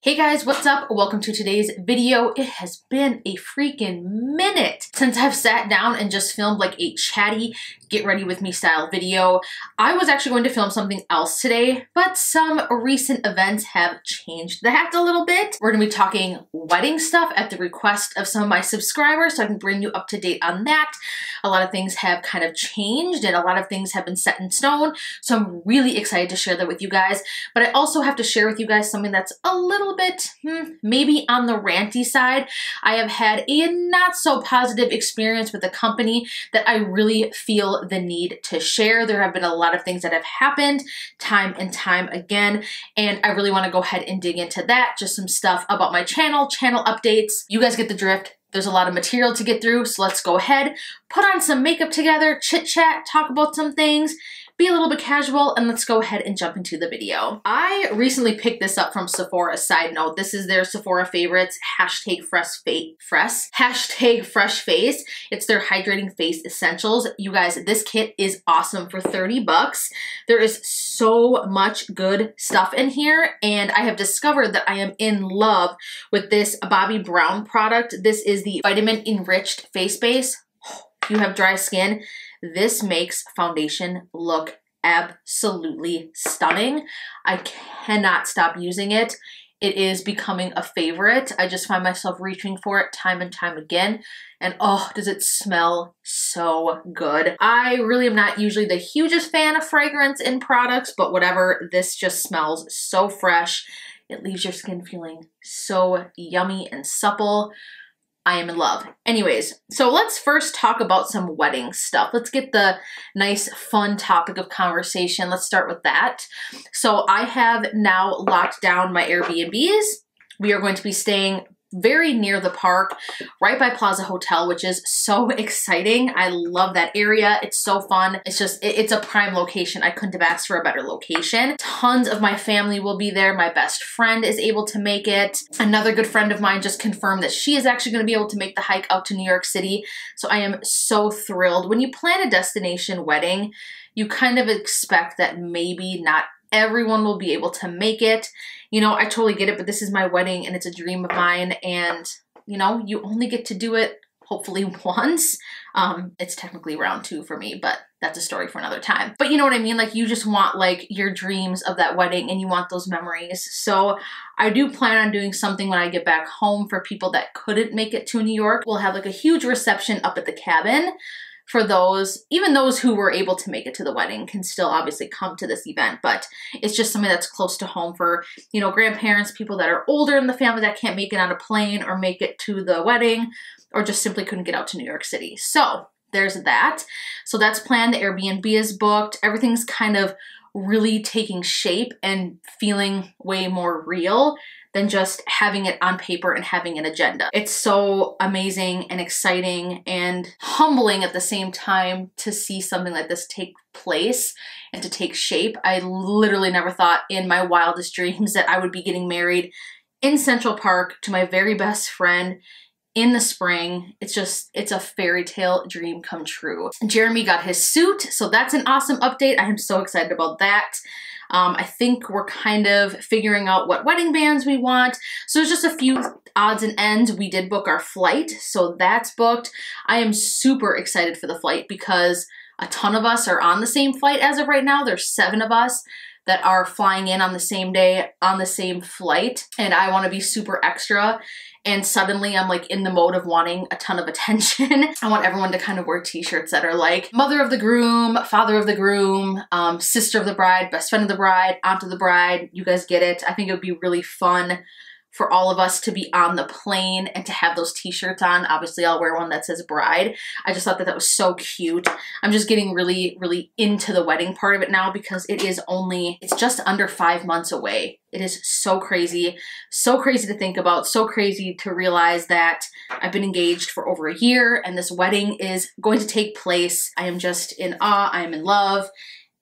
Hey guys, what's up? Welcome to today's video. It has been a freaking minute since I've sat down and just filmed like a chatty get ready with me style video. I was actually going to film something else today, but some recent events have changed that a little bit. We're gonna be talking wedding stuff at the request of some of my subscribers, so I can bring you up to date on that. A lot of things have kind of changed and a lot of things have been set in stone, so I'm really excited to share that with you guys. But I also have to share with you guys something that's a little bit maybe on the ranty side. I have had a not so positive experience with a company that I really feel the need to share. There have been a lot of things that have happened time and time again, and I really want to go ahead and dig into that. Just some stuff about my channel updates. You guys get the drift. There's a lot of material to get through, so let's go ahead, put on some makeup together, chit chat, talk about some things, be a little bit casual, and let's go ahead and jump into the video. I recently picked this up from Sephora. Side note, this is their Sephora favorites, hashtag fresh face. It's their hydrating face essentials. You guys, this kit is awesome for 30 bucks. There is so much good stuff in here, and I have discovered that I am in love with this Bobbi Brown product. This is the vitamin enriched face base. If you have dry skin, this makes foundation look absolutely stunning. I cannot stop using it. It is becoming a favorite. I just find myself reaching for it time and time again. And oh, does it smell so good. I really am not usually the hugest fan of fragrance in products, but whatever, this just smells so fresh. It leaves your skin feeling so yummy and supple. I am in love. Anyways, so let's first talk about some wedding stuff. Let's get the nice, fun topic of conversation. Let's start with that. So I have now locked down my Airbnbs. We are going to be staying very near the park, right by Plaza Hotel, which is so exciting. I love that area. It's so fun. It's just, it's a prime location. I couldn't have asked for a better location. Tons of my family will be there. My best friend is able to make it. Another good friend of mine just confirmed that she is actually going to be able to make the hike out to New York City. So I am so thrilled. When you plan a destination wedding, you kind of expect that maybe not everyone will be able to make it. You know, I totally get it, but this is my wedding and it's a dream of mine, and you know, you only get to do it hopefully once. It's technically round 2 for me, but that's a story for another time. But you know what I mean? Like, you just want like your dreams of that wedding and you want those memories. So I do plan on doing something when I get back home for people that couldn't make it to New York. We'll have like a huge reception up at the cabin. For those, even those who were able to make it to the wedding can still obviously come to this event, but it's just something that's close to home for, you know, grandparents, people that are older in the family that can't make it on a plane or make it to the wedding, or just simply couldn't get out to New York City. So there's that. So that's planned. The Airbnb is booked. Everything's kind of really taking shape and feeling way more real than just having it on paper and having an agenda. It's so amazing and exciting and humbling at the same time to see something like this take place and to take shape. I literally never thought in my wildest dreams that I would be getting married in Central Park to my very best friend in the spring. It's just, it's a fairy tale dream come true. Jeremy got his suit, so that's an awesome update. I am so excited about that. I think we're kind of figuring out what wedding bands we want. So there's just a few odds and ends. We did book our flight, so that's booked. I am super excited for the flight because a ton of us are on the same flight as of right now. There's 7 of us that are flying in on the same day on the same flight, and I want to be super extra. And suddenly I'm like in the mode of wanting a ton of attention. I want everyone to kind of wear t-shirts that are like mother of the groom, father of the groom, sister of the bride, best friend of the bride, aunt of the bride. You guys get it. I think it would be really fun for all of us to be on the plane and to have those t-shirts on. Obviously I'll wear one that says bride. I just thought that that was so cute. I'm just getting really, really into the wedding part of it now because it's just under 5 months away. It is so crazy to think about, so crazy to realize that I've been engaged for over a year and this wedding is going to take place. I am just in awe, I am in love,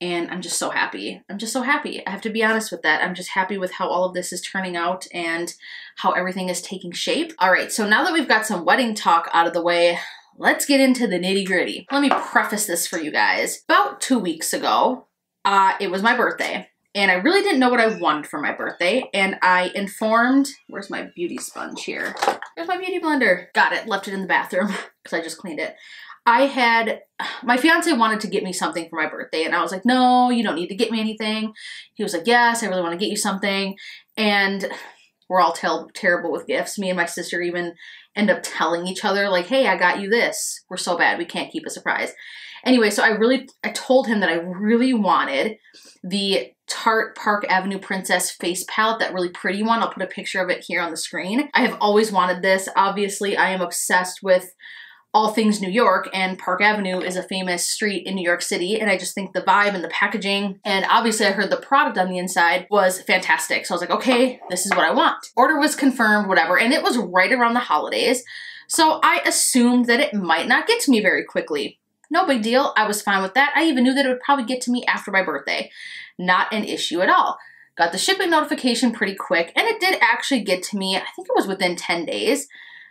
and I'm just so happy. I'm just so happy. I have to be honest with that. I'm just happy with how all of this is turning out and how everything is taking shape. All right, so now that we've got some wedding talk out of the way, let's get into the nitty-gritty. Let me preface this for you guys. About 2 weeks ago, it was my birthday. and I really didn't know what I wanted for my birthday, and I informed, where's my beauty sponge here? There's my beauty blender. Got it, left it in the bathroom because I just cleaned it. My fiance wanted to get me something for my birthday, and I was like, no, you don't need to get me anything. He was like, yes, I really want to get you something. And we're all terrible with gifts. Me and my sister even end up telling each other like, hey, I got you this. We're so bad, we can't keep a surprise. Anyway, so I told him that I really wanted the Tarte Park Avenue Princess face palette, that really pretty one. I'll put a picture of it here on the screen. I have always wanted this. Obviously, I am obsessed with all things New York, and Park Avenue is a famous street in New York City, and I just think the vibe and the packaging, and obviously I heard the product on the inside was fantastic. So I was like, okay, this is what I want. Order was confirmed, whatever, and it was right around the holidays. So I assumed that it might not get to me very quickly. No big deal, I was fine with that. I even knew that it would probably get to me after my birthday. Not an issue at all. Got the shipping notification pretty quick, and it did actually get to me, I think it was within 10 days.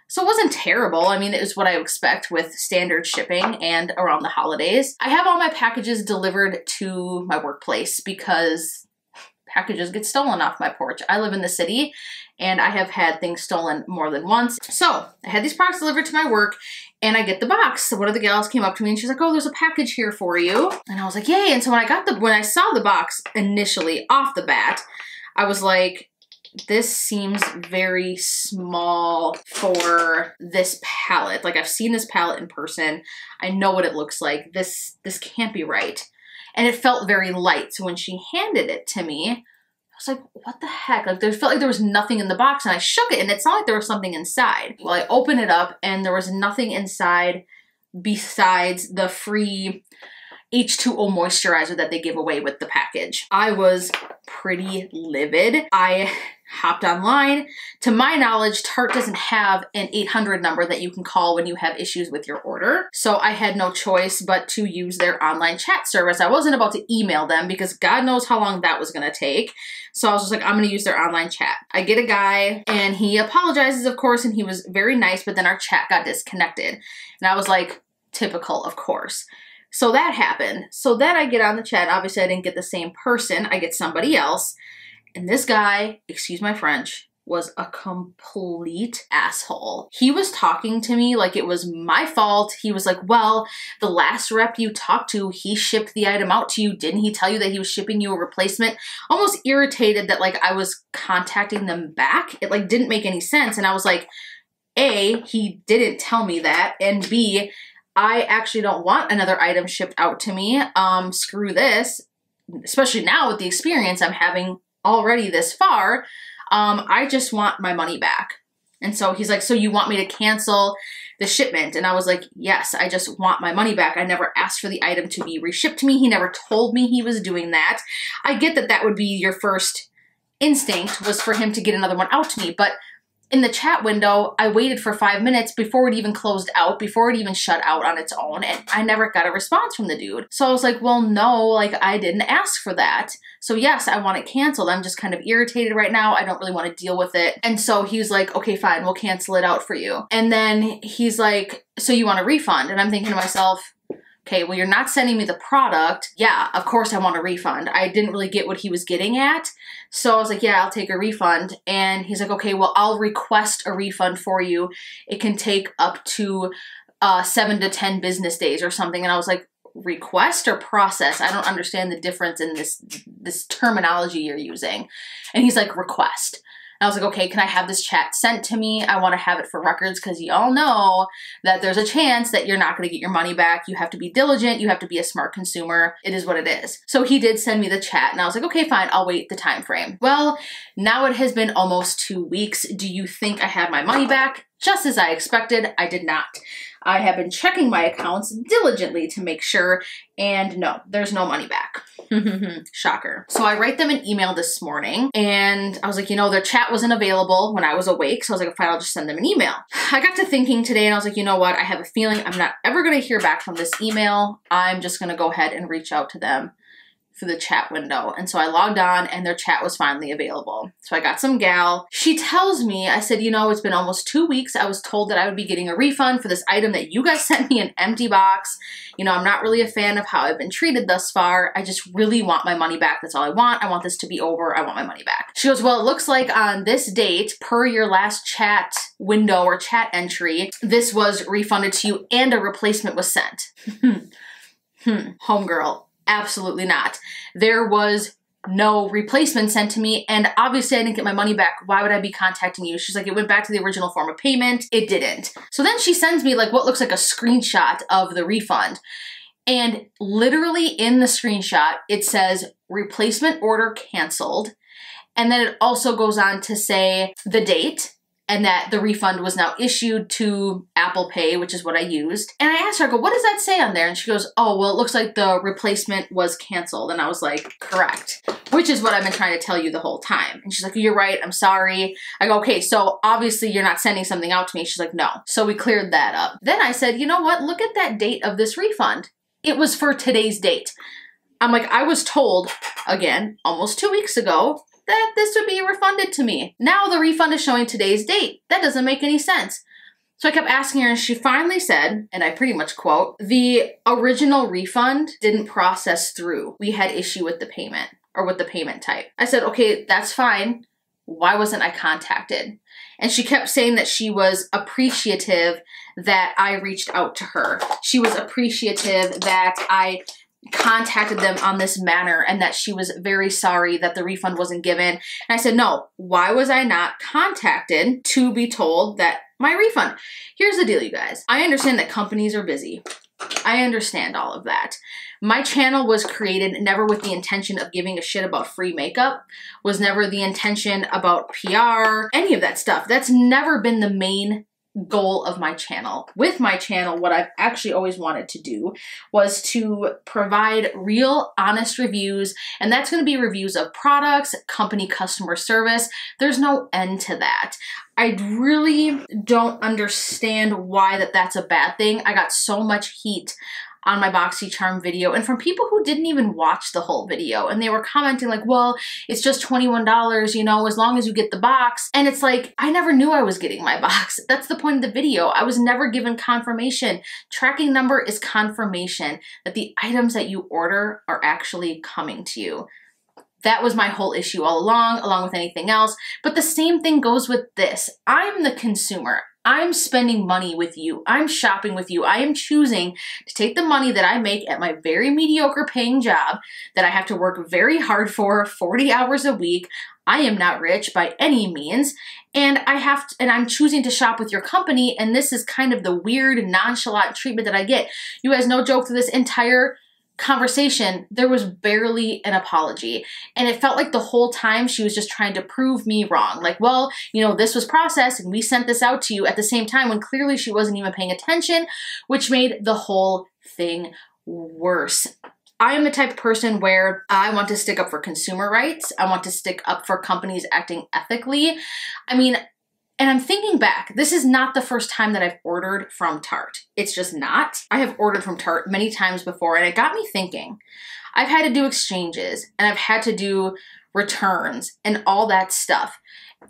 So it wasn't terrible. I mean, it was what I expect with standard shipping and around the holidays. I have all my packages delivered to my workplace because packages get stolen off my porch. I live in the city and I have had things stolen more than once. So I had these products delivered to my work and I get the box. So one of the gals came up to me and she's like, oh, there's a package here for you. And I was like, yay. And so when I saw the box initially off the bat, I was like, this seems very small for this palette. Like, I've seen this palette in person. I know what it looks like. This can't be right. And it felt very light. So when she handed it to me, I was like, what the heck? Like, there felt like there was nothing in the box, and I shook it and it's not like there was something inside. Well, I opened it up and there was nothing inside besides the free H2O moisturizer that they give away with the package. I was pretty livid. I hopped online. To my knowledge, Tarte doesn't have an 800 number that you can call when you have issues with your order. So I had no choice but to use their online chat service. I wasn't about to email them because God knows how long that was gonna take. So I was just like, I'm gonna use their online chat. I get a guy and he apologizes, of course, and he was very nice, but then our chat got disconnected. And I was like, typical, of course. So that happened. So then I get on the chat. Obviously, I didn't get the same person. I get somebody else. And this guy, excuse my French, was a complete asshole. He was talking to me like it was my fault. He was like, well, the last rep you talked to, he shipped the item out to you. Didn't he tell you that he was shipping you a replacement? Almost irritated that like I was contacting them back. It like didn't make any sense. And I was like, A, he didn't tell me that. And B, I actually don't want another item shipped out to me. Screw this, especially now with the experience I'm having already this far. I just want my money back. And so he's like, so you want me to cancel the shipment? And I was like, yes, I just want my money back. I never asked for the item to be reshipped to me. He never told me he was doing that. I get that that would be your first instinct, was for him to get another one out to me, but in the chat window, I waited for 5 minutes before it even closed out, before it even shut out on its own, and I never got a response from the dude. So I was like, well, no, like I didn't ask for that. So yes, I want it canceled. I'm just kind of irritated right now. I don't really want to deal with it. And so he's like, okay, fine, we'll cancel it out for you. And then he's like, so you want a refund? And I'm thinking to myself, okay, well, you're not sending me the product. Yeah, of course I want a refund. I didn't really get what he was getting at. So I was like, yeah, I'll take a refund. And he's like, okay, well, I'll request a refund for you. It can take up to 7 to 10 business days or something. And I was like, request or process? I don't understand the difference in this terminology you're using. And he's like, request. I was like, okay, can I have this chat sent to me? I want to have it for records because y'all know that there's a chance that you're not going to get your money back. You have to be diligent. You have to be a smart consumer. It is what it is. So he did send me the chat and I was like, okay, fine. I'll wait the time frame. Well, now it has been almost 2 weeks. Do you think I have my money back? Just as I expected, I did not. I have been checking my accounts diligently to make sure, and no, there's no money back. Shocker. So I write them an email this morning, and I was like, you know, their chat wasn't available when I was awake, so I was like, fine, I'll just send them an email. I got to thinking today, and I was like, you know what? I have a feeling I'm not ever going to hear back from this email. I'm just going to go ahead and reach out to them through the chat window. And so I logged on and their chat was finally available. So I got some gal. She tells me, I said, you know, it's been almost 2 weeks. I was told that I would be getting a refund for this item that you guys sent me, an empty box. You know, I'm not really a fan of how I've been treated thus far. I just really want my money back. That's all I want. I want this to be over. I want my money back. She goes, well, it looks like on this date, per your last chat window or chat entry, this was refunded to you and a replacement was sent. Homegirl, absolutely not. There was no replacement sent to me, and obviously I didn't get my money back. Why would I be contacting you? She's like, it went back to the original form of payment. It didn't. So then she sends me like what looks like a screenshot of the refund. And literally in the screenshot, it says replacement order canceled. And then it also goes on to say the date and that the refund was now issued to Apple Pay, which is what I used. And I asked her, I go, what does that say on there? And she goes, oh, well, it looks like the replacement was canceled. And I was like, correct, which is what I've been trying to tell you the whole time. And she's like, you're right, I'm sorry. I go, okay, so obviously you're not sending something out to me. She's like, no. So we cleared that up. Then I said, you know what? Look at that date of this refund. It was for today's date. I'm like, I was told, again, almost 2 weeks ago, that this would be refunded to me. Now the refund is showing today's date. That doesn't make any sense. So I kept asking her and she finally said, and I pretty much quote, the original refund didn't process through. We had issue with the payment or with the payment type. I said, okay, that's fine. Why wasn't I contacted? And she kept saying that she was appreciative that I reached out to her. She was appreciative that I contacted them on this manner and that she was very sorry that the refund wasn't given. And I said, no, why was I not contacted to be told that my refund? Here's the deal, you guys. I understand that companies are busy. I understand all of that. My channel was created never with the intention of giving a shit about free makeup, was never the intention about PR, any of that stuff. That's never been the main goal of my channel. With my channel, what I've actually always wanted to do was to provide real, honest reviews, and that's going to be reviews of products, company customer service. There's no end to that. I really don't understand why that's a bad thing. I got so much heat on my BoxyCharm video and from people who didn't even watch the whole video, and they were commenting like, well, it's just $21, you know, as long as you get the box. And it's like, I never knew I was getting my box. That's the point of the video. I was never given confirmation. Tracking number is confirmation that the items that you order are actually coming to you. That was my whole issue all along with anything else. But the same thing goes with this. I'm the consumer. I'm spending money with you. I'm shopping with you. I am choosing to take the money that I make at my very mediocre paying job that I have to work very hard for 40 hours a week. I am not rich by any means. And I'm choosing to shop with your company. And this is kind of the weird nonchalant treatment that I get. You guys, no joke, through this entire conversation, there was barely an apology. And it felt like the whole time she was just trying to prove me wrong. Like, well, you know, this was processed and we sent this out to you at the same time, when clearly she wasn't even paying attention, which made the whole thing worse. I am the type of person where I want to stick up for consumer rights. I want to stick up for companies acting ethically. I mean, and I'm thinking back, this is not the first time that I've ordered from Tarte. It's just not. I have ordered from Tarte many times before, and it got me thinking. I've had to do exchanges, and I've had to do returns, and all that stuff.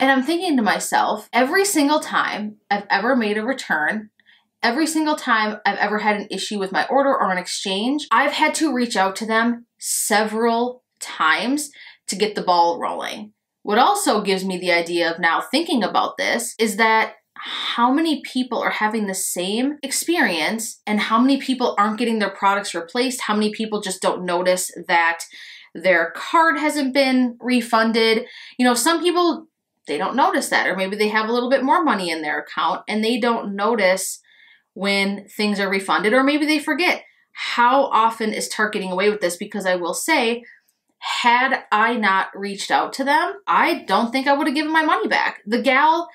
And I'm thinking to myself, every single time I've ever made a return, every single time I've ever had an issue with my order or an exchange, I've had to reach out to them several times to get the ball rolling. What also gives me the idea of now thinking about this is that how many people are having the same experience and how many people aren't getting their products replaced, how many people just don't notice that their card hasn't been refunded. You know, some people, they don't notice that, or maybe they have a little bit more money in their account and they don't notice when things are refunded, or maybe they forget. How often is Tarte getting away with this? Because I will say, had I not reached out to them, I don't think I would have given my money back. The gal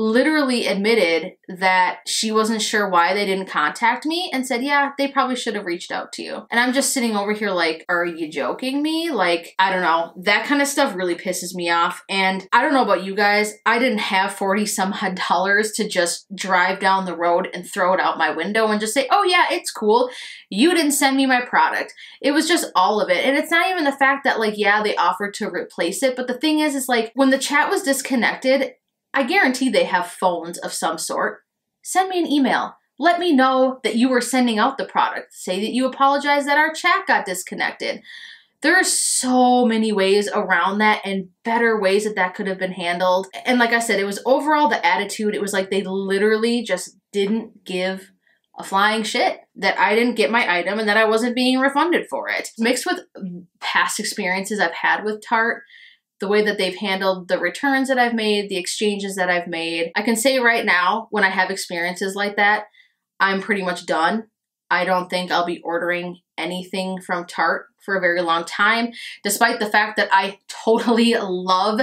literally admitted that she wasn't sure why they didn't contact me and said, yeah, they probably should have reached out to you. And I'm just sitting over here like, are you joking me? Like, I don't know. That kind of stuff really pisses me off. And I don't know about you guys. I didn't have 40 some odd dollars to just drive down the road and throw it out my window and just say, oh yeah, it's cool. You didn't send me my product. It was just all of it. And it's not even the fact that like, yeah, they offered to replace it. But the thing is like when the chat was disconnected, I guarantee they have phones of some sort. Send me an email. Let me know that you were sending out the product. Say that you apologize that our chat got disconnected. There are so many ways around that and better ways that that could have been handled. And like I said, it was overall the attitude. It was like they literally just didn't give a flying shit that I didn't get my item and that I wasn't being refunded for it. Mixed with past experiences I've had with Tarte, the way that they've handled the returns that I've made, the exchanges that I've made. I can say right now, when I have experiences like that, I'm pretty much done. I don't think I'll be ordering anything from Tarte for a very long time, despite the fact that I totally love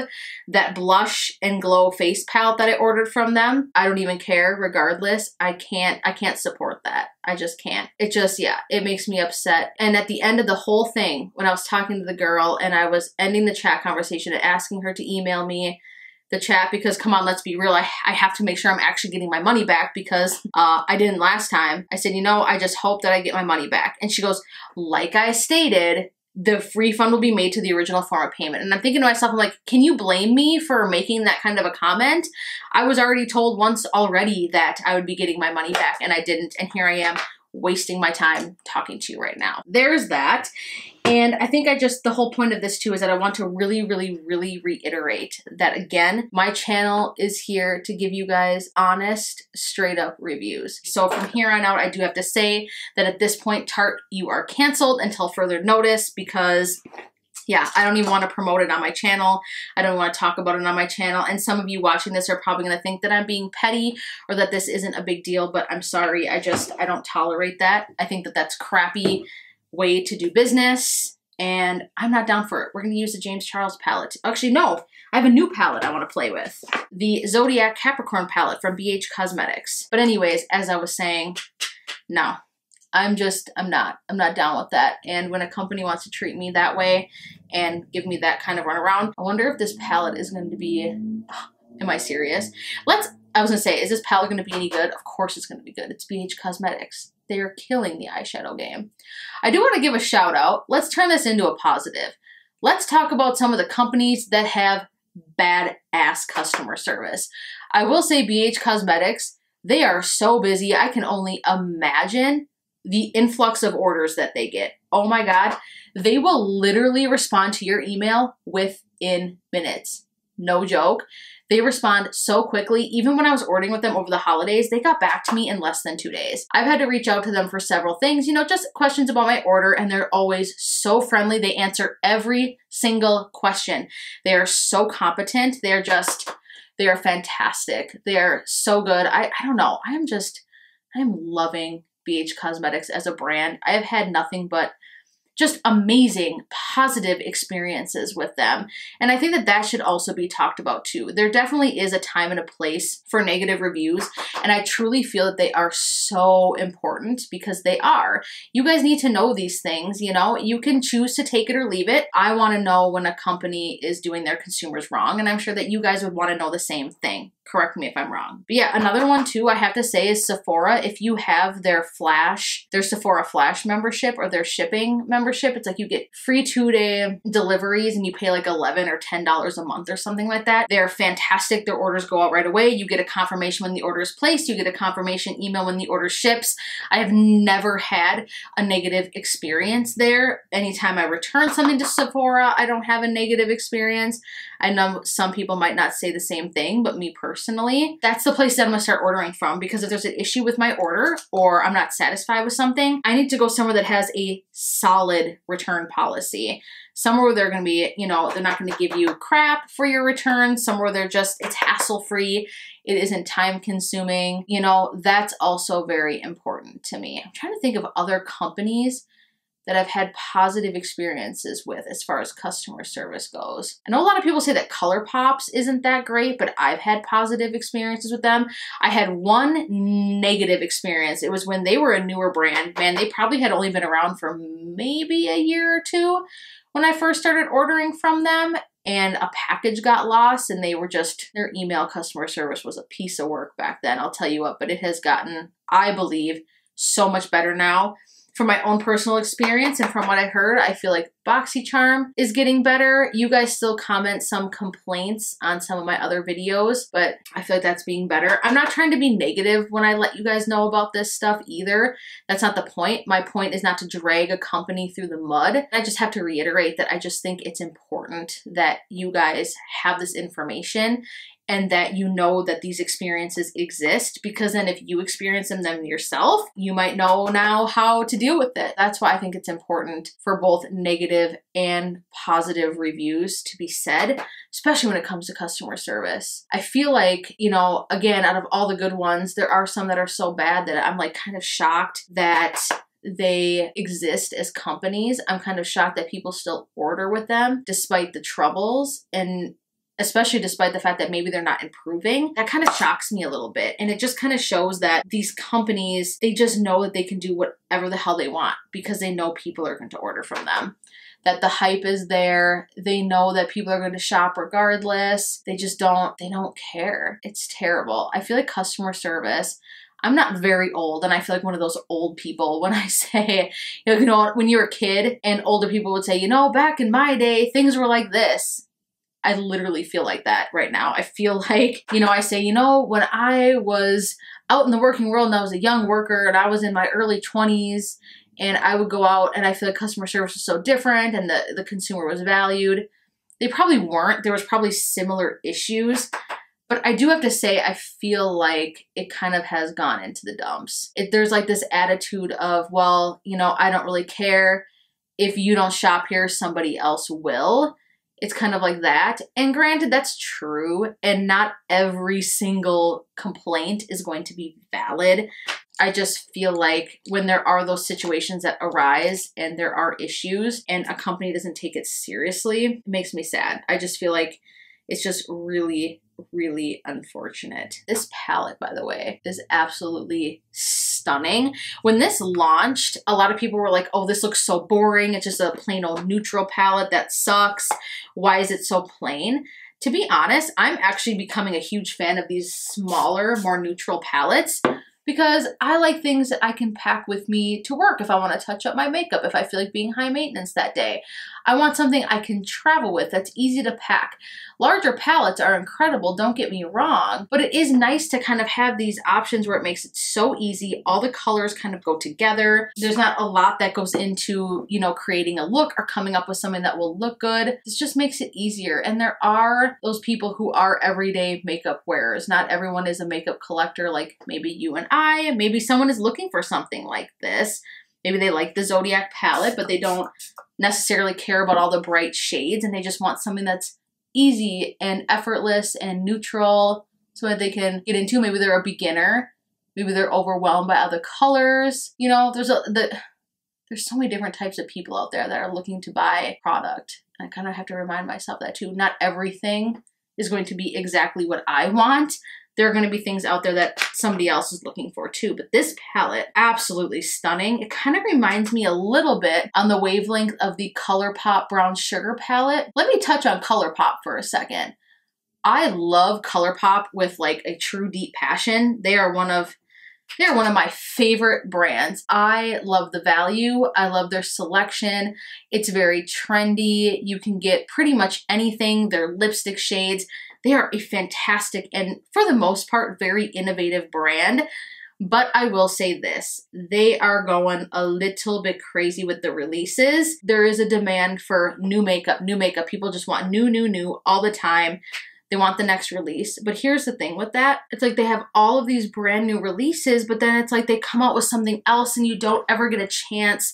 that blush and glow face palette that I ordered from them. I don't even care regardless. I can't support that. I just can't. It just, yeah, it makes me upset. And at the end of the whole thing, when I was talking to the girl and I was ending the chat conversation and asking her to email me the chat, because come on, let's be real, I have to make sure I'm actually getting my money back because I didn't last time. I said, you know, I just hope that I get my money back. And she goes, like I stated, the refund will be made to the original form of payment. And I'm thinking to myself, I'm like, can you blame me for making that kind of a comment? I was already told once already that I would be getting my money back and I didn't. And here I am wasting my time talking to you right now. There's that. And I think the whole point of this too is that I want to really, really, really reiterate that again, my channel is here to give you guys honest, straight up reviews. So from here on out, I do have to say that at this point, Tarte, you are canceled until further notice because yeah, I don't even want to promote it on my channel. I don't want to talk about it on my channel. And some of you watching this are probably going to think that I'm being petty or that this isn't a big deal, but I'm sorry. I don't tolerate that. I think that that's crappy way to do business and I'm not down for it. We're going to use the James Charles palette. Actually, no, I have a new palette I want to play with. The Zodiac Capricorn palette from BH Cosmetics. But anyways, as I was saying, no. I'm not down with that. And when a company wants to treat me that way and give me that kind of runaround, I wonder if this palette is going to be, am I serious? I was going to say, is this palette going to be any good? Of course it's going to be good. It's BH Cosmetics. They are killing the eyeshadow game. I do want to give a shout out. Let's turn this into a positive. Let's talk about some of the companies that have badass customer service. I will say BH Cosmetics, they are so busy. I can only imagine the influx of orders that they get. Oh my God. They will literally respond to your email within minutes. No joke. They respond so quickly. Even when I was ordering with them over the holidays, they got back to me in less than 2 days. I've had to reach out to them for several things, you know, just questions about my order, and they're always so friendly. They answer every single question. They are so competent. They are fantastic. They're so good. I don't know. I'm loving BH Cosmetics as a brand. I have had nothing but just amazing, positive experiences with them. And I think that that should also be talked about too. There definitely is a time and a place for negative reviews. And I truly feel that they are so important because they are. You guys need to know these things, you know, you can choose to take it or leave it. I want to know when a company is doing their consumers wrong. And I'm sure that you guys would want to know the same thing. Correct me if I'm wrong. But yeah, another one too, I have to say is Sephora. If you have their Sephora Flash membership or their shipping membership, it's like you get free 2-day deliveries and you pay like $11 or $10 a month or something like that. They're fantastic. Their orders go out right away. You get a confirmation when the order is placed. You get a confirmation email when the order ships. I have never had a negative experience there. Anytime I return something to Sephora, I don't have a negative experience. I know some people might not say the same thing, but me personally, that's the place that I'm gonna start ordering from, because if there's an issue with my order or I'm not satisfied with something, I need to go somewhere that has a solid return policy. Somewhere where they're gonna be, you know, they're not gonna give you crap for your return, somewhere they're just, it's hassle-free, it isn't time-consuming, you know, that's also very important to me. I'm trying to think of other companies that I've had positive experiences with as far as customer service goes. I know a lot of people say that ColourPop's isn't that great, but I've had positive experiences with them. I had one negative experience. It was when they were a newer brand. Man, they probably had only been around for maybe a year or two when I first started ordering from them, and a package got lost, and they were just, their email customer service was a piece of work back then, I'll tell you what, but it has gotten, I believe, so much better now. From my own personal experience and from what I heard, I feel like BoxyCharm is getting better. You guys still comment some complaints on some of my other videos, but I feel like that's being better. I'm not trying to be negative when I let you guys know about this stuff either. That's not the point. My point is not to drag a company through the mud. I just have to reiterate that I just think it's important that you guys have this information and that you know that these experiences exist, because then if you experience them yourself, you might know now how to deal with it. That's why I think it's important for both negative and positive reviews to be said, especially when it comes to customer service. I feel like, you know, again, out of all the good ones, there are some that are so bad that I'm like kind of shocked that they exist as companies. I'm kind of shocked that people still order with them despite the troubles, and especially despite the fact that maybe they're not improving. That kind of shocks me a little bit. And it just kind of shows that these companies, they just know that they can do whatever the hell they want because they know people are going to order from them. That the hype is there. They know that people are going to shop regardless. They don't care. It's terrible. I feel like customer service, I'm not very old, and I feel like one of those old people when I say, you know, when you're a kid and older people would say, you know, back in my day, things were like this. I literally feel like that right now. I feel like, you know, I say, you know, when I was out in the working world and I was a young worker and I was in my early 20s and I would go out, and I feel like customer service was so different and the consumer was valued. They probably weren't. There was probably similar issues. But I do have to say, I feel like it kind of has gone into the dumps. There's like this attitude of, well, you know, I don't really care. If you don't shop here, somebody else will. It's kind of like that. And granted, that's true. And not every single complaint is going to be valid. I just feel like when there are those situations that arise and there are issues and a company doesn't take it seriously, it makes me sad. I just feel like it's just really, really unfortunate. This palette, by the way, is absolutely stunning. When this launched, a lot of people were like, oh, this looks so boring. It's just a plain old neutral palette. That sucks. Why is it so plain? To be honest, I'm actually becoming a huge fan of these smaller, more neutral palettes, because I like things that I can pack with me to work if I want to touch up my makeup, if I feel like being high maintenance that day. I want something I can travel with that's easy to pack. Larger palettes are incredible, don't get me wrong, but it is nice to kind of have these options where it makes it so easy. All the colors kind of go together. There's not a lot that goes into, you know, creating a look or coming up with something that will look good. This just makes it easier. And there are those people who are everyday makeup wearers. Not everyone is a makeup collector like maybe you and I. Maybe someone is looking for something like this. Maybe they like the Zodiac palette, but they don't necessarily care about all the bright shades, and they just want something that's easy and effortless and neutral so that they can get into. Maybe they're a beginner. Maybe they're overwhelmed by other colors. You know, there's so many different types of people out there that are looking to buy product. And I kind of have to remind myself that too. Not everything is going to be exactly what I want. There are going to be things out there that somebody else is looking for too. But this palette, absolutely stunning. It kind of reminds me a little bit on the wavelength of the ColourPop Brown Sugar palette. Let me touch on ColourPop for a second. I love ColourPop with like a true deep passion. They're one of my favorite brands. I love the value. I love their selection. It's very trendy. You can get pretty much anything. Their lipstick shades. They are a fantastic and, for the most part, very innovative brand. But I will say this, they are going a little bit crazy with the releases. There is a demand for new makeup, new makeup. People just want new all the time. They want the next release. But here's the thing with that. It's like they have all of these brand new releases, but then it's like they come out with something else and you don't ever get a chance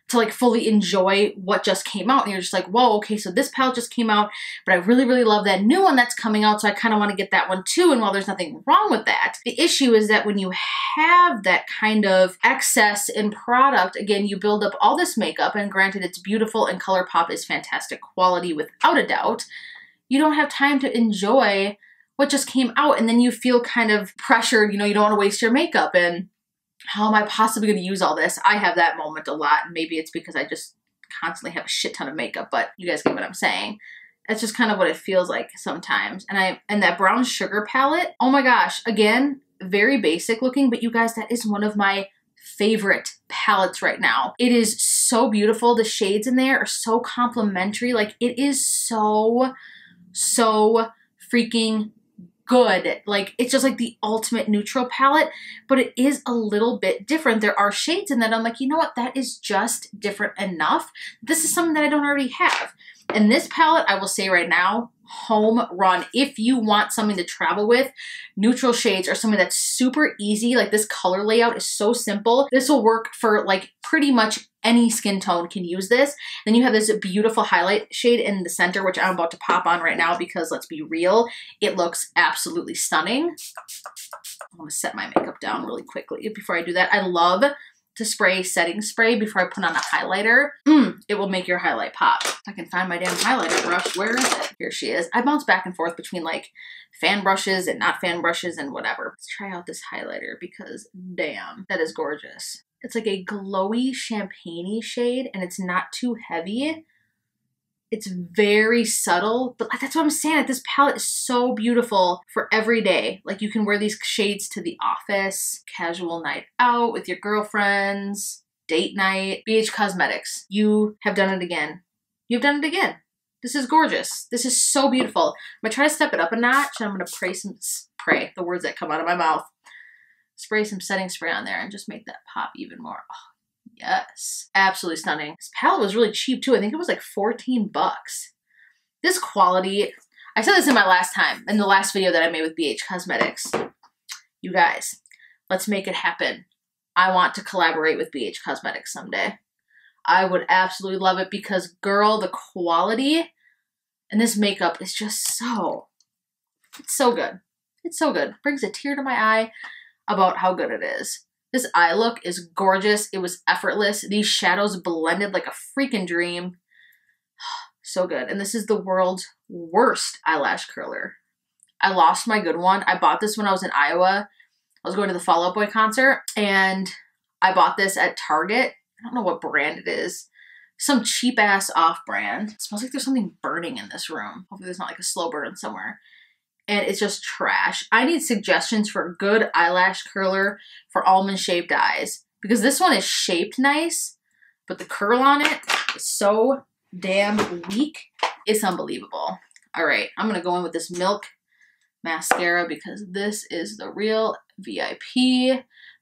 to like fully enjoy what just came out. And you're just like, whoa, okay, so this palette just came out, but I really, really love that new one that's coming out, so I kind of want to get that one too. And while there's nothing wrong with that, the issue is that when you have that kind of excess in product, again, you build up all this makeup, and granted, it's beautiful and ColourPop is fantastic quality without a doubt, you don't have time to enjoy what just came out, and then you feel kind of pressured, you know, you don't want to waste your makeup, and how am I possibly going to use all this? I have that moment a lot, and maybe it's because I just constantly have a shit ton of makeup, but you guys get what I'm saying. That's just kind of what it feels like sometimes. And that brown sugar palette, oh my gosh, again, very basic looking, but you guys, that is one of my favorite palettes right now. It is so beautiful. The shades in there are so complimentary. Like, it is so freaking good. Like, it's just like the ultimate neutral palette, but it is a little bit different. There are shades in that I'm like, you know what, that is just different enough. This is something that I don't already have. And this palette, I will say right now, home run. If you want something to travel with, neutral shades are something that's super easy. Like, this color layout is so simple. This will work for like pretty much any skin tone can use this. Then you have this beautiful highlight shade in the center, which I'm about to pop on right now because let's be real, it looks absolutely stunning. I'm gonna set my makeup down really quickly before I do that. I love to spray setting spray before I put on a highlighter. It will make your highlight pop. If I can find my damn highlighter brush, where is it? Here she is. I bounce back and forth between like fan brushes and not fan brushes and whatever. Let's try out this highlighter because damn, that is gorgeous. It's like a glowy champagne-y shade and it's not too heavy. It's very subtle, but that's what I'm saying. Like, this palette is so beautiful for every day. Like, you can wear these shades to the office, casual night out with your girlfriends, date night. BH Cosmetics, you have done it again. You've done it again. This is gorgeous. This is so beautiful. I'm gonna try to step it up a notch, and I'm gonna spray, the words that come out of my mouth. Spray some setting spray on there and just make that pop even more. Oh, yes, absolutely stunning. This palette was really cheap too. I think it was like 14 bucks. This quality, I said this in the last video that I made with BH Cosmetics. You guys, let's make it happen. I want to collaborate with BH Cosmetics someday. I would absolutely love it because, girl, the quality and this makeup is just it's so good. It's so good. Brings a tear to my eye about how good it is. This eye look is gorgeous. It was effortless. These shadows blended like a freaking dream. So good. And this is the world's worst eyelash curler. I lost my good one. I bought this when I was in Iowa. I was going to the Fall Out Boy concert and I bought this at Target. I don't know what brand it is. Some cheap ass off brand. It smells like there's something burning in this room. Hopefully there's not like a slow burn somewhere. And it's just trash. I need suggestions for a good eyelash curler for almond shaped eyes because this one is shaped nice, but the curl on it is so damn weak. It's unbelievable. All right, I'm gonna go in with this Milk mascara because this is the real VIP,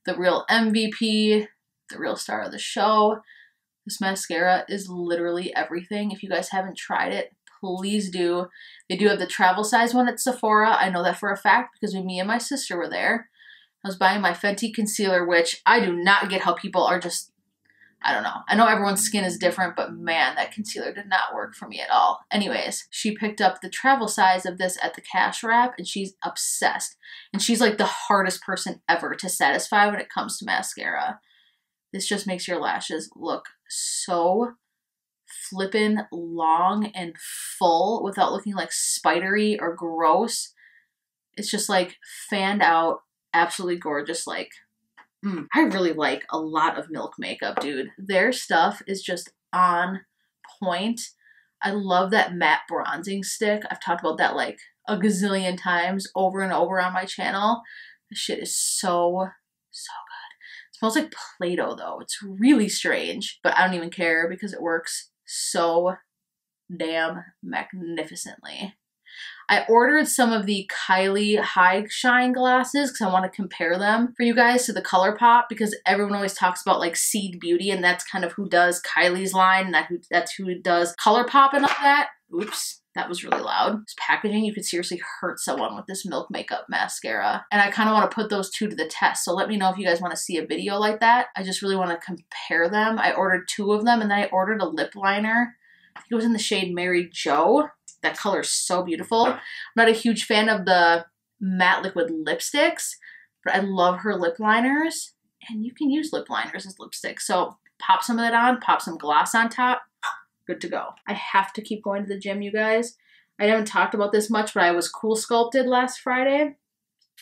the real MVP, the real star of the show. This mascara is literally everything. If you guys haven't tried it, please do. They do have the travel size one at Sephora. I know that for a fact because when me and my sister were there, I was buying my Fenty concealer, which I do not get how people are just, I don't know. I know everyone's skin is different, but man, that concealer did not work for me at all. Anyways, she picked up the travel size of this at the cash wrap and she's obsessed. And she's like the hardest person ever to satisfy when it comes to mascara. This just makes your lashes look so flippin' long and full without looking like spidery or gross. It's just like fanned out, absolutely gorgeous. Like, I really like a lot of Milk makeup, dude. Their stuff is just on point. I love that matte bronzing stick. I've talked about that like a gazillion times over and over on my channel. This shit is so good. It smells like Play-Doh though. It's really strange, but I don't even care because it works so damn magnificently. I ordered some of the Kylie High Shine glasses because I want to compare them for you guys to the ColourPop because everyone always talks about like Seed Beauty and that's kind of who does Kylie's line and that's who does ColourPop and all that. Oops. That was really loud. This packaging, you could seriously hurt someone with this Milk Makeup mascara. And I kind of want to put those two to the test. So let me know if you guys want to see a video like that. I just really want to compare them. I ordered 2 of them, and then I ordered a lip liner. I think it was in the shade Mary Jo. That color is so beautiful. I'm not a huge fan of the matte liquid lipsticks, but I love her lip liners. And you can use lip liners as lipstick. So pop some of that on, pop some gloss on top. Good to go. I have to keep going to the gym, you guys. I haven't talked about this much, but I was cool sculpted last Friday.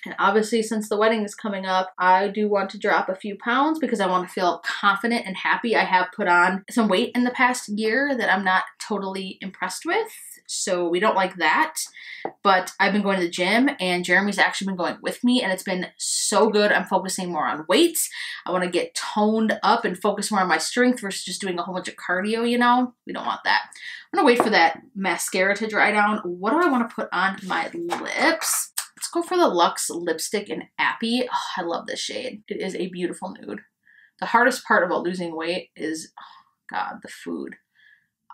And obviously, since the wedding is coming up, I do want to drop a few pounds because I want to feel confident and happy. I have put on some weight in the past year that I'm not totally impressed with. So we don't like that. But I've been going to the gym, and Jeremy's actually been going with me, and it's been so good. I'm focusing more on weights. I want to get toned up and focus more on my strength versus just doing a whole bunch of cardio, you know? We don't want that. I'm going to wait for that mascara to dry down. What do I want to put on my lips? Let's go for the Luxe lipstick in Appy. Oh, I love this shade. It is a beautiful nude. The hardest part about losing weight is, oh God, the food.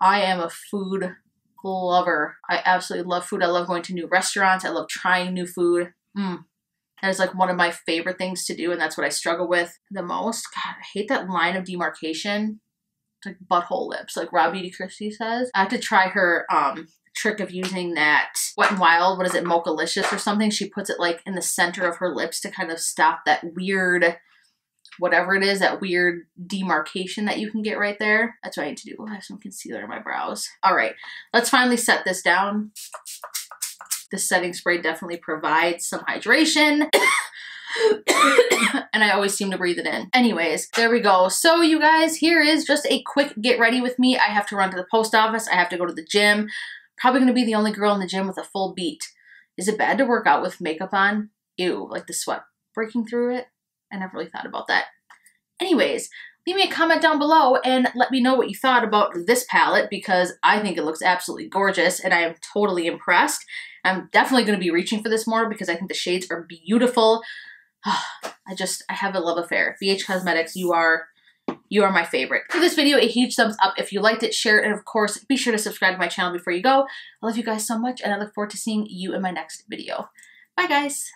I am a food lover. I absolutely love food. I love going to new restaurants. I love trying new food. That is like one of my favorite things to do, and that's what I struggle with the most. God, I hate that line of demarcation. It's like butthole lips, like Raw Beauty Christie says. I have to try her trick of using that Wet n Wild, what is it, Mochalicious or something. She puts it like in the center of her lips to kind of stop that weird, whatever it is, that weird demarcation that you can get right there. That's what I need to do. I have some concealer in my brows. All right, let's finally set this down. This setting spray definitely provides some hydration. And I always seem to breathe it in. Anyways, there we go. So you guys, here is just a quick get ready with me. I have to run to the post office. I have to go to the gym. Probably going to be the only girl in the gym with a full beat. Is it bad to work out with makeup on? Ew, like the sweat breaking through it? I never really thought about that. Anyways, leave me a comment down below and let me know what you thought about this palette, because I think it looks absolutely gorgeous and I am totally impressed. I'm definitely going to be reaching for this more because I think the shades are beautiful. I have a love affair. BH Cosmetics, you are my favorite. Give this video a huge thumbs up if you liked it, share it, and of course, be sure to subscribe to my channel before you go. I love you guys so much, and I look forward to seeing you in my next video. Bye, guys.